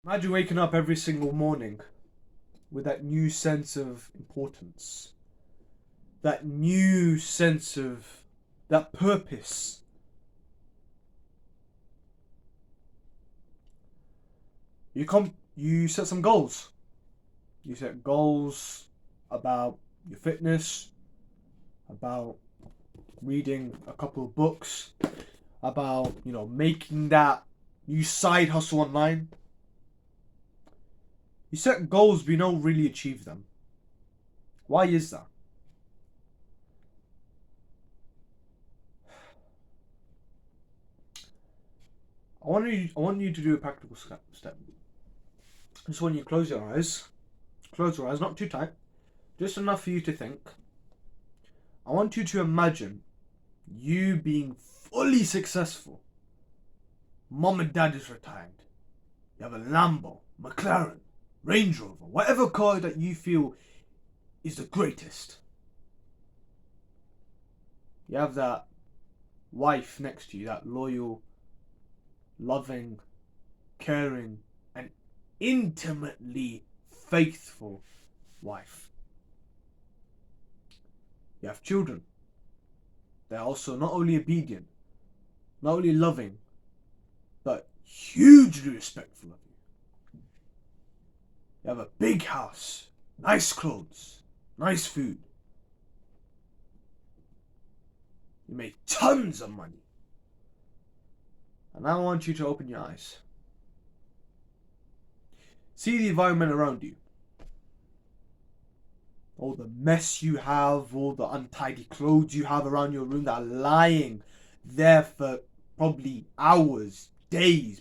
Imagine waking up every single morning with that new sense of importance, that new sense of that purpose. You set some goals. You set goals about your fitness, about reading a couple of books, about making that new side hustle online. You set goals but you don't really achieve them. Why is that? I want you to do a practical step. I just want you to close your eyes. Close your eyes, not too tight. Just enough for you to think. I want you to imagine you being fully successful. Mom and dad is retired. You have a Lambo, McLaren, Range Rover, whatever car that you feel is the greatest. You have that wife next to you, that loyal, loving, caring, and intimately faithful wife. You have children. They're also not only obedient, not only loving, but hugely respectful of you. You have a big house, nice clothes, nice food. You make tons of money. And I want you to open your eyes. See the environment around you. All the mess you have, all the untidy clothes you have around your room that are lying there for probably hours, days,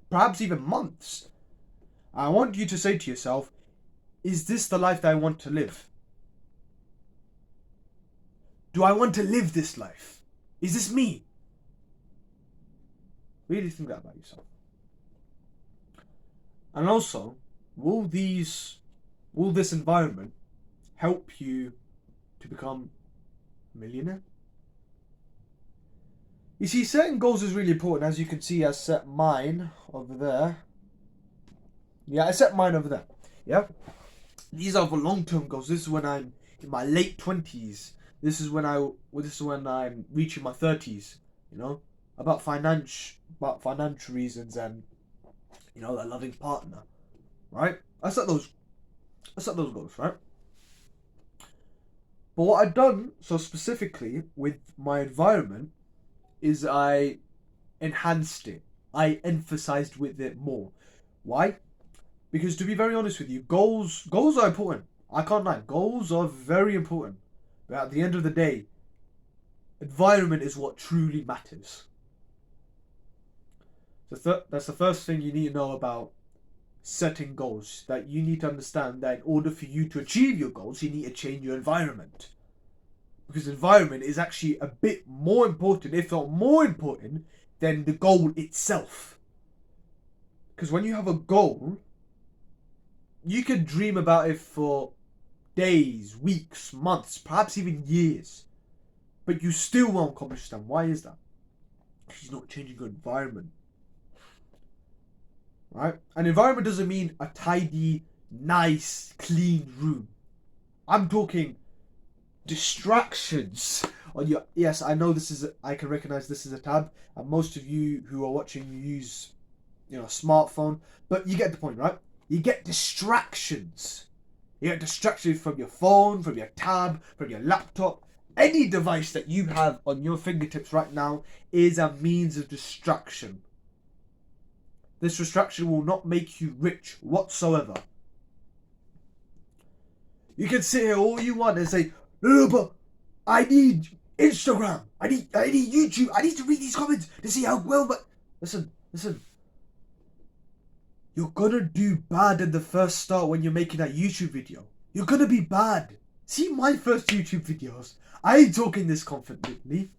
perhaps even months. I want you to say to yourself, is this the life that I want to live? Do I want to live this life? Is this me? Really think that about yourself. And also, will this environment help you to become a millionaire? You see, setting goals is really important. As you can see, I set mine over there. Yeah, I set mine over there. Yeah. These are for long-term goals. This is when I'm in my late 20s. This is when I'm reaching my 30s. About financial reasons and a loving partner. Right? I set those goals, right? But what I've done so specifically with my environment is I enhanced it. I emphasized with it more. Why? Because to be very honest with you, goals are important. I can't lie. Goals are very important. But at the end of the day, environment is what truly matters. So that's the first thing you need to know about setting goals. That you need to understand that in order for you to achieve your goals, you need to change your environment. Because environment is actually a bit more important, if not more important, than the goal itself. Because when you have a goal, you can dream about it for days, weeks, months, perhaps even years. But you still won't accomplish them. Why is that? Because you're not changing your environment. Right? An environment doesn't mean a tidy, nice, clean room. I'm talking distractions on your... Yes, I know I can recognize this is a tab. And most of you who are watching use, a smartphone. But you get the point, right? You get distractions. You get distractions from your phone, from your tab, from your laptop. Any device that you have on your fingertips right now is a means of distraction. This distraction will not make you rich whatsoever. You can sit here all you want and say, no, but I need Instagram. I need YouTube. I need to read these comments to see how well, but listen. You're gonna do bad in the first start when you're making that YouTube video. You're gonna be bad. See my first YouTube videos. I ain't talking this confidently.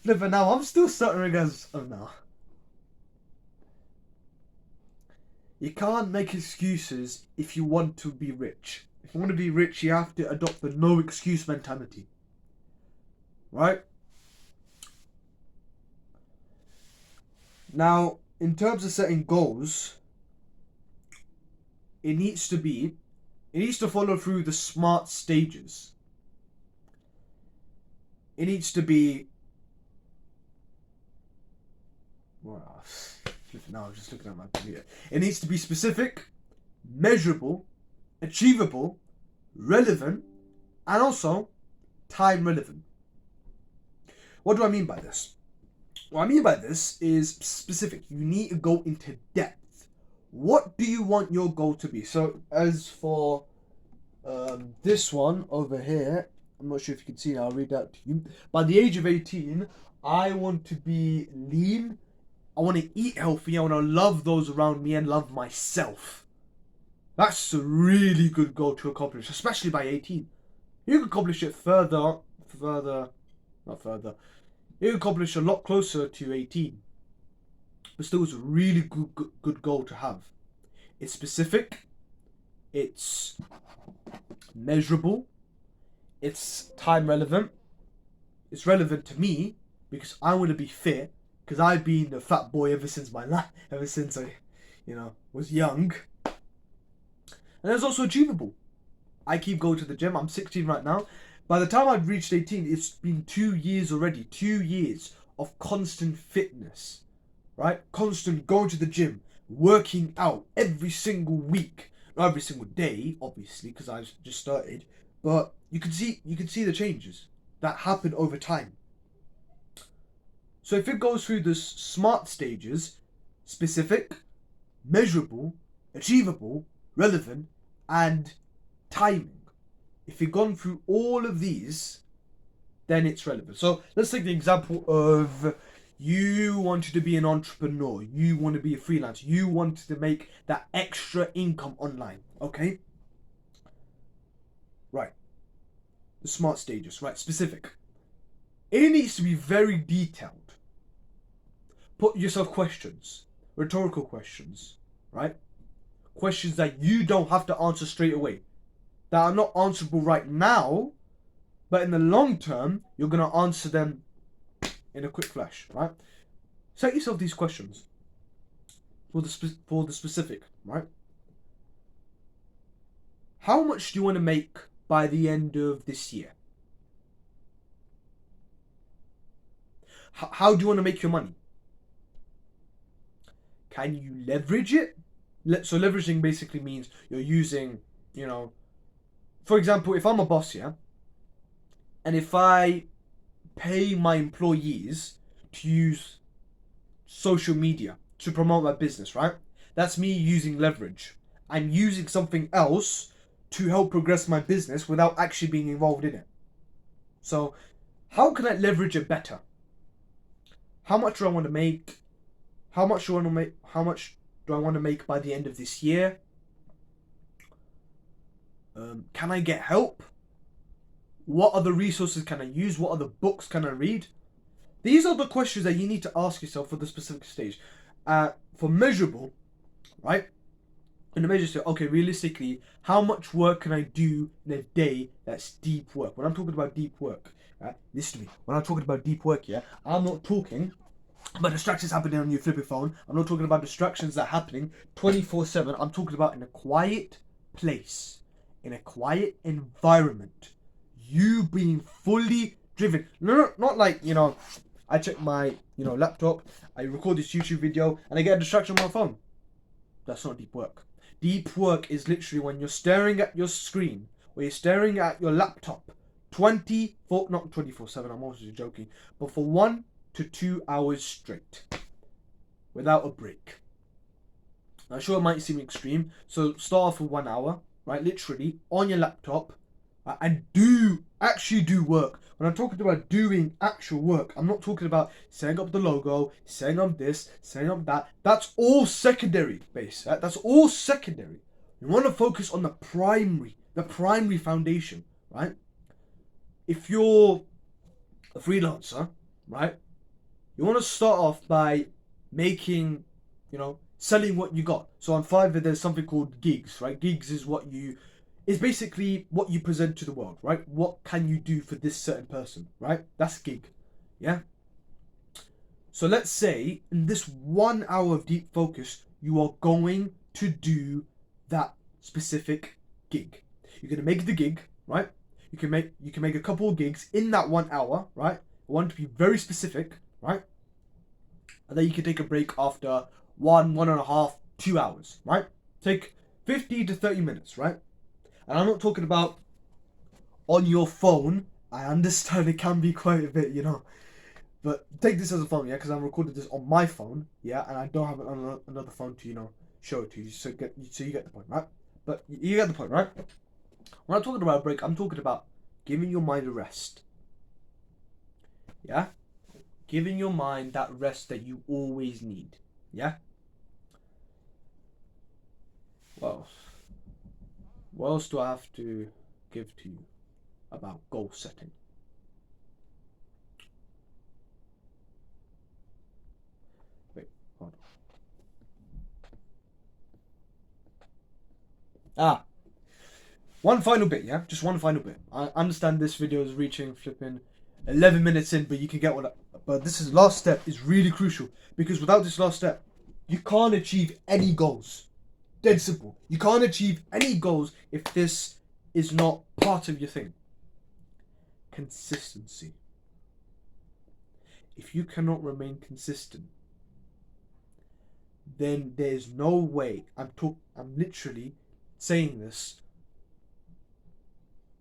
No, but now I'm still stuttering as of now. You can't make excuses if you want to be rich. If you want to be rich, you have to adopt the no excuse mentality. Right? Now, in terms of setting goals, it needs to follow through the SMART stages. It needs to be, well, now I'm just looking at my computer. It needs to be specific, measurable, achievable, relevant, and also time relevant. What do I mean by this? What I mean by this is specific. You need to go into depth. What do you want your goal to be? So as for this one over here, I'm not sure if you can see it, I'll read that to you. By the age of 18, I want to be lean. I want to eat healthy. I want to love those around me and love myself. That's a really good goal to accomplish, especially by 18. You can accomplish it not further. You can accomplish a lot closer to 18. But still, it's a really good goal to have. It's specific. It's measurable. It's time relevant. It's relevant to me because I want to be fit. Because I've been a fat boy ever since I, was young. And it's also achievable. I keep going to the gym. I'm 16 right now. By the time I've reached 18, it's been 2 years already. 2 years of constant fitness, right? Constant going to the gym, working out every single week. Not every single day, obviously, because I've just started. But you can see the changes that happen over time. So if it goes through the SMART stages, specific, measurable, achievable, relevant, and timing. If you've gone through all of these, then it's relevant. So let's take the example of you wanted to be an entrepreneur. You want to be a freelancer. You wanted to make that extra income online. Okay? Right. The SMART stages. Right. Specific. It needs to be very detailed. Put yourself questions. Rhetorical questions. Right? Questions that you don't have to answer straight away. That are not answerable right now, but in the long term, you're going to answer them in a quick flash, right? Set yourself these questions for the specific, right? How much do you want to make by the end of this year? How do you want to make your money? Can you leverage it? So leveraging basically means you're using, for example, if I'm a boss, yeah, and if I pay my employees to use social media to promote my business, right? That's me using leverage. I'm using something else to help progress my business without actually being involved in it. So how can I leverage it better? How much do I want to make? How much do I want to make by the end of this year? Can I get help? What other resources can I use? What other books can I read? These are the questions that you need to ask yourself for the specific stage. For measurable, right? In the measure, okay, realistically, how much work can I do in a day that's deep work? When I'm talking about deep work, listen to me. When I'm talking about deep work, yeah, I'm not talking about distractions happening on your flipping phone. I'm not talking about distractions that are happening 24/7. I'm talking about in a quiet place, in a quiet environment. You being fully driven. No, not like, I check my, laptop, I record this YouTube video, and I get a distraction on my phone. That's not deep work. Deep work is literally when you're staring at your screen, or you're staring at your laptop, not 24/7, I'm also joking, but for 1 to 2 hours straight, without a break. Now, sure, it might seem extreme, so start off with 1 hour, right, literally, on your laptop, and actually do work. When I'm talking about doing actual work, I'm not talking about setting up the logo, setting up this, setting up that. That's all secondary base. That's all secondary. You want to focus on the primary foundation, right? If you're a freelancer, right, you want to start off by making, selling what you got. So on Fiverr, there's something called gigs, right? Gigs is basically what you present to the world, right? What can you do for this certain person, right? That's gig, yeah? So let's say in this 1 hour of deep focus, you are going to do that specific gig. You're going to make the gig, right? You can make a couple of gigs in that 1 hour, right? I want to be very specific, right? And then you can take a break after 1.5, 2 hours, right? Take 50 to 30 minutes, right? And I'm not talking about on your phone. I understand it can be quite a bit, but take this as a phone, yeah, because I'm recording this on my phone, yeah, and I don't have another phone to, show it to you, so you get the point, right? But you get the point, right? When I'm talking about a break, I'm talking about giving your mind a rest, yeah? Giving your mind that rest that you always need, yeah? Well, what else do I have to give to you about goal setting? Wait, hold on. One final bit, yeah? Just one final bit. I understand this video is reaching flipping 11 minutes in, but you can get but this is last step is really crucial, because without this last step, you can't achieve any goals. Dead simple. You can't achieve any goals if this is not part of your thing. Consistency. If you cannot remain consistent, then there's no way. I'm literally saying this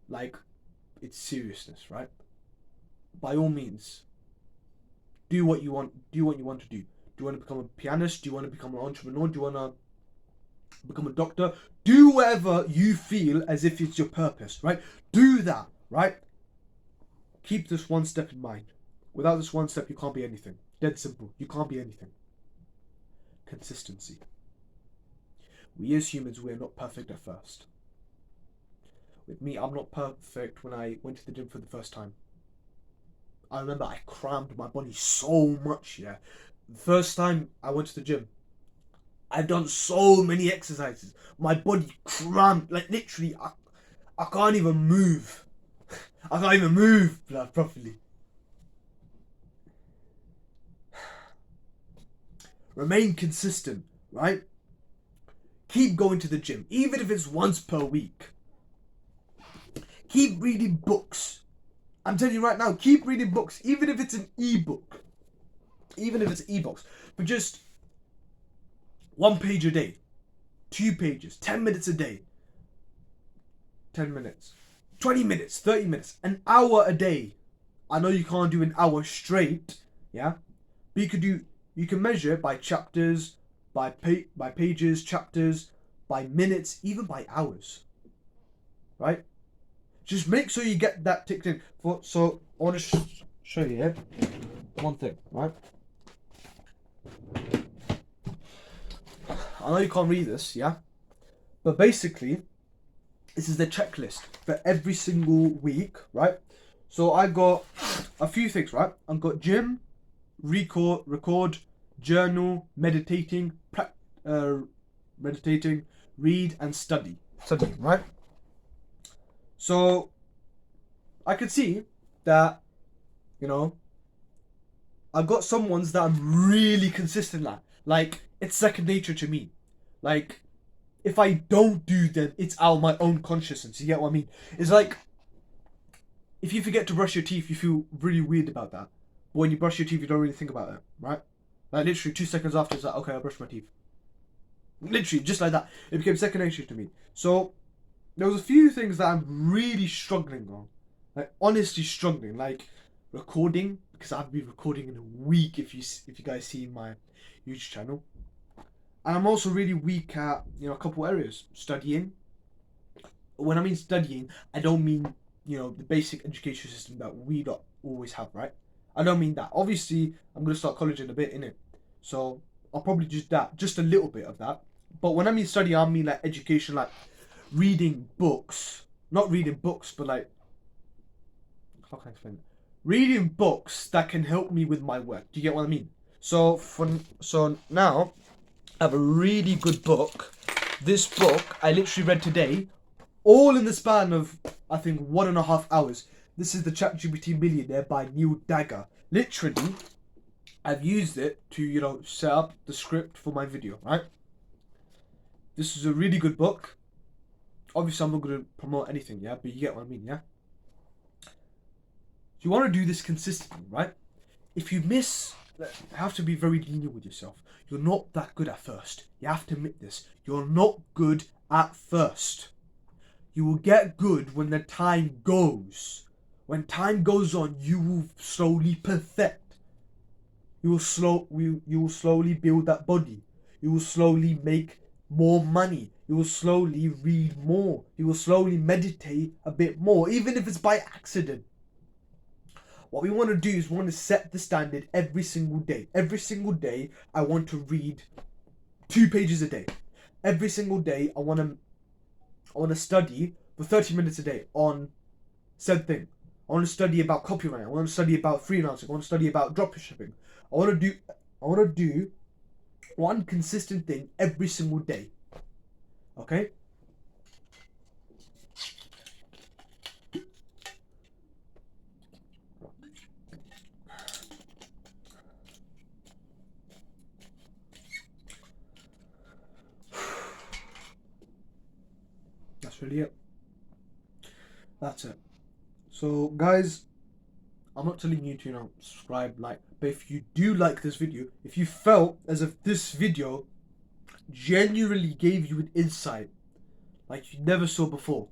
like it's seriousness, right? By all means, do what you want to do. Do you want to become a pianist? Do you want to become an entrepreneur? Do you want to become a doctor? Do whatever you feel as if it's your purpose, right? Do that, right? Keep this one step in mind. Without this one step, you can't be anything. Dead simple. You can't be anything. Consistency. We as humans, we're not perfect at first. With me, I'm not perfect when I went to the gym for the first time. I remember I crammed my body so much, yeah. The first time I went to the gym, I've done so many exercises. My body cramped, like literally, I can't even move. I can't even move properly. Remain consistent, right? Keep going to the gym, even if it's once per week. Keep reading books. I'm telling you right now, keep reading books, even if it's an ebook. Even if it's ebooks. But just 1 page a day. 2 pages. 10 minutes a day. 10 minutes. 20 minutes. 30 minutes. An hour a day. I know you can't do an hour straight, yeah? But you can measure it by chapters, by pages, chapters, by minutes, even by hours. Right? Just make sure you get that ticked in. So I want to show you here one thing, right? I know you can't read this, yeah? But basically, this is the checklist for every single week, right? So I got a few things, right? I've got gym, record, journal, meditating, read, and study, right? So I could see that, I've got some ones that I'm really consistent at. Like, it's second nature to me. Like, if I don't do them, it's out of my own consciousness. You get what I mean? It's like, if you forget to brush your teeth, you feel really weird about that. But when you brush your teeth, you don't really think about it, right? Like, literally 2 seconds after, it's like, okay, I'll brush my teeth. Literally, just like that. It became second nature to me. So there was a few things that I'm really struggling on. Like, honestly struggling. Like, recording, because I've been recording in a week, if you guys see my YouTube channel. And I'm also really weak at, a couple areas. Studying. When I mean studying, I don't mean, the basic education system that we don't always have, right? I don't mean that. Obviously, I'm going to start college in a bit, innit? So, I'll probably just a little bit of that. But when I mean study, I mean like education, like reading books. Not reading books, but like, how can I explain it? Reading books that can help me with my work. Do you get what I mean? So now, I have a really good book. This book, I literally read today, all in the span of, I think, 1.5 hours. This is the ChatGPT Millionaire by Neil Dagger. Literally, I've used it to, set up the script for my video, right? This is a really good book. Obviously, I'm not going to promote anything, yeah? But you get what I mean, yeah? You want to do this consistently, right? If you miss, you have to be very lenient with yourself. You're not that good at first. You have to admit this. You're not good at first. You will get good when the time goes. When time goes on, you will slowly perfect. You will slowly build that body. You will slowly make more money. You will slowly read more. You will slowly meditate a bit more, even if it's by accident. What we want to do is we want to set the standard every single day. Every single day, I want to read 2 pages a day. Every single day, I want to study for 30 minutes a day on said thing. I want to study about copywriting. I want to study about freelancing. I want to study about dropshipping. I want to do one consistent thing every single day. Okay? That's really it. That's it. So, guys, I'm not telling you to, subscribe, like, but if you do like this video, if you felt as if this video genuinely gave you an insight like you never saw before,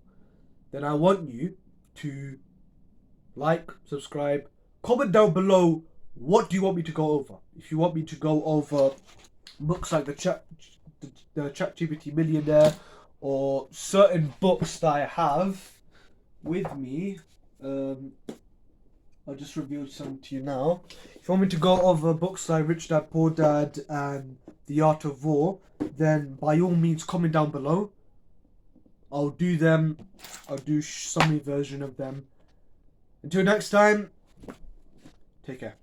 then I want you to like, subscribe, comment down below what do you want me to go over. If you want me to go over books like the ChatGPT Millionaire, or certain books that I have with me, I'll just reveal some to you now. If you want me to go over books like Rich Dad Poor Dad and The Art of War, then by all means comment down below. I'll do them. I'll do summary version of them. Until next time, take care.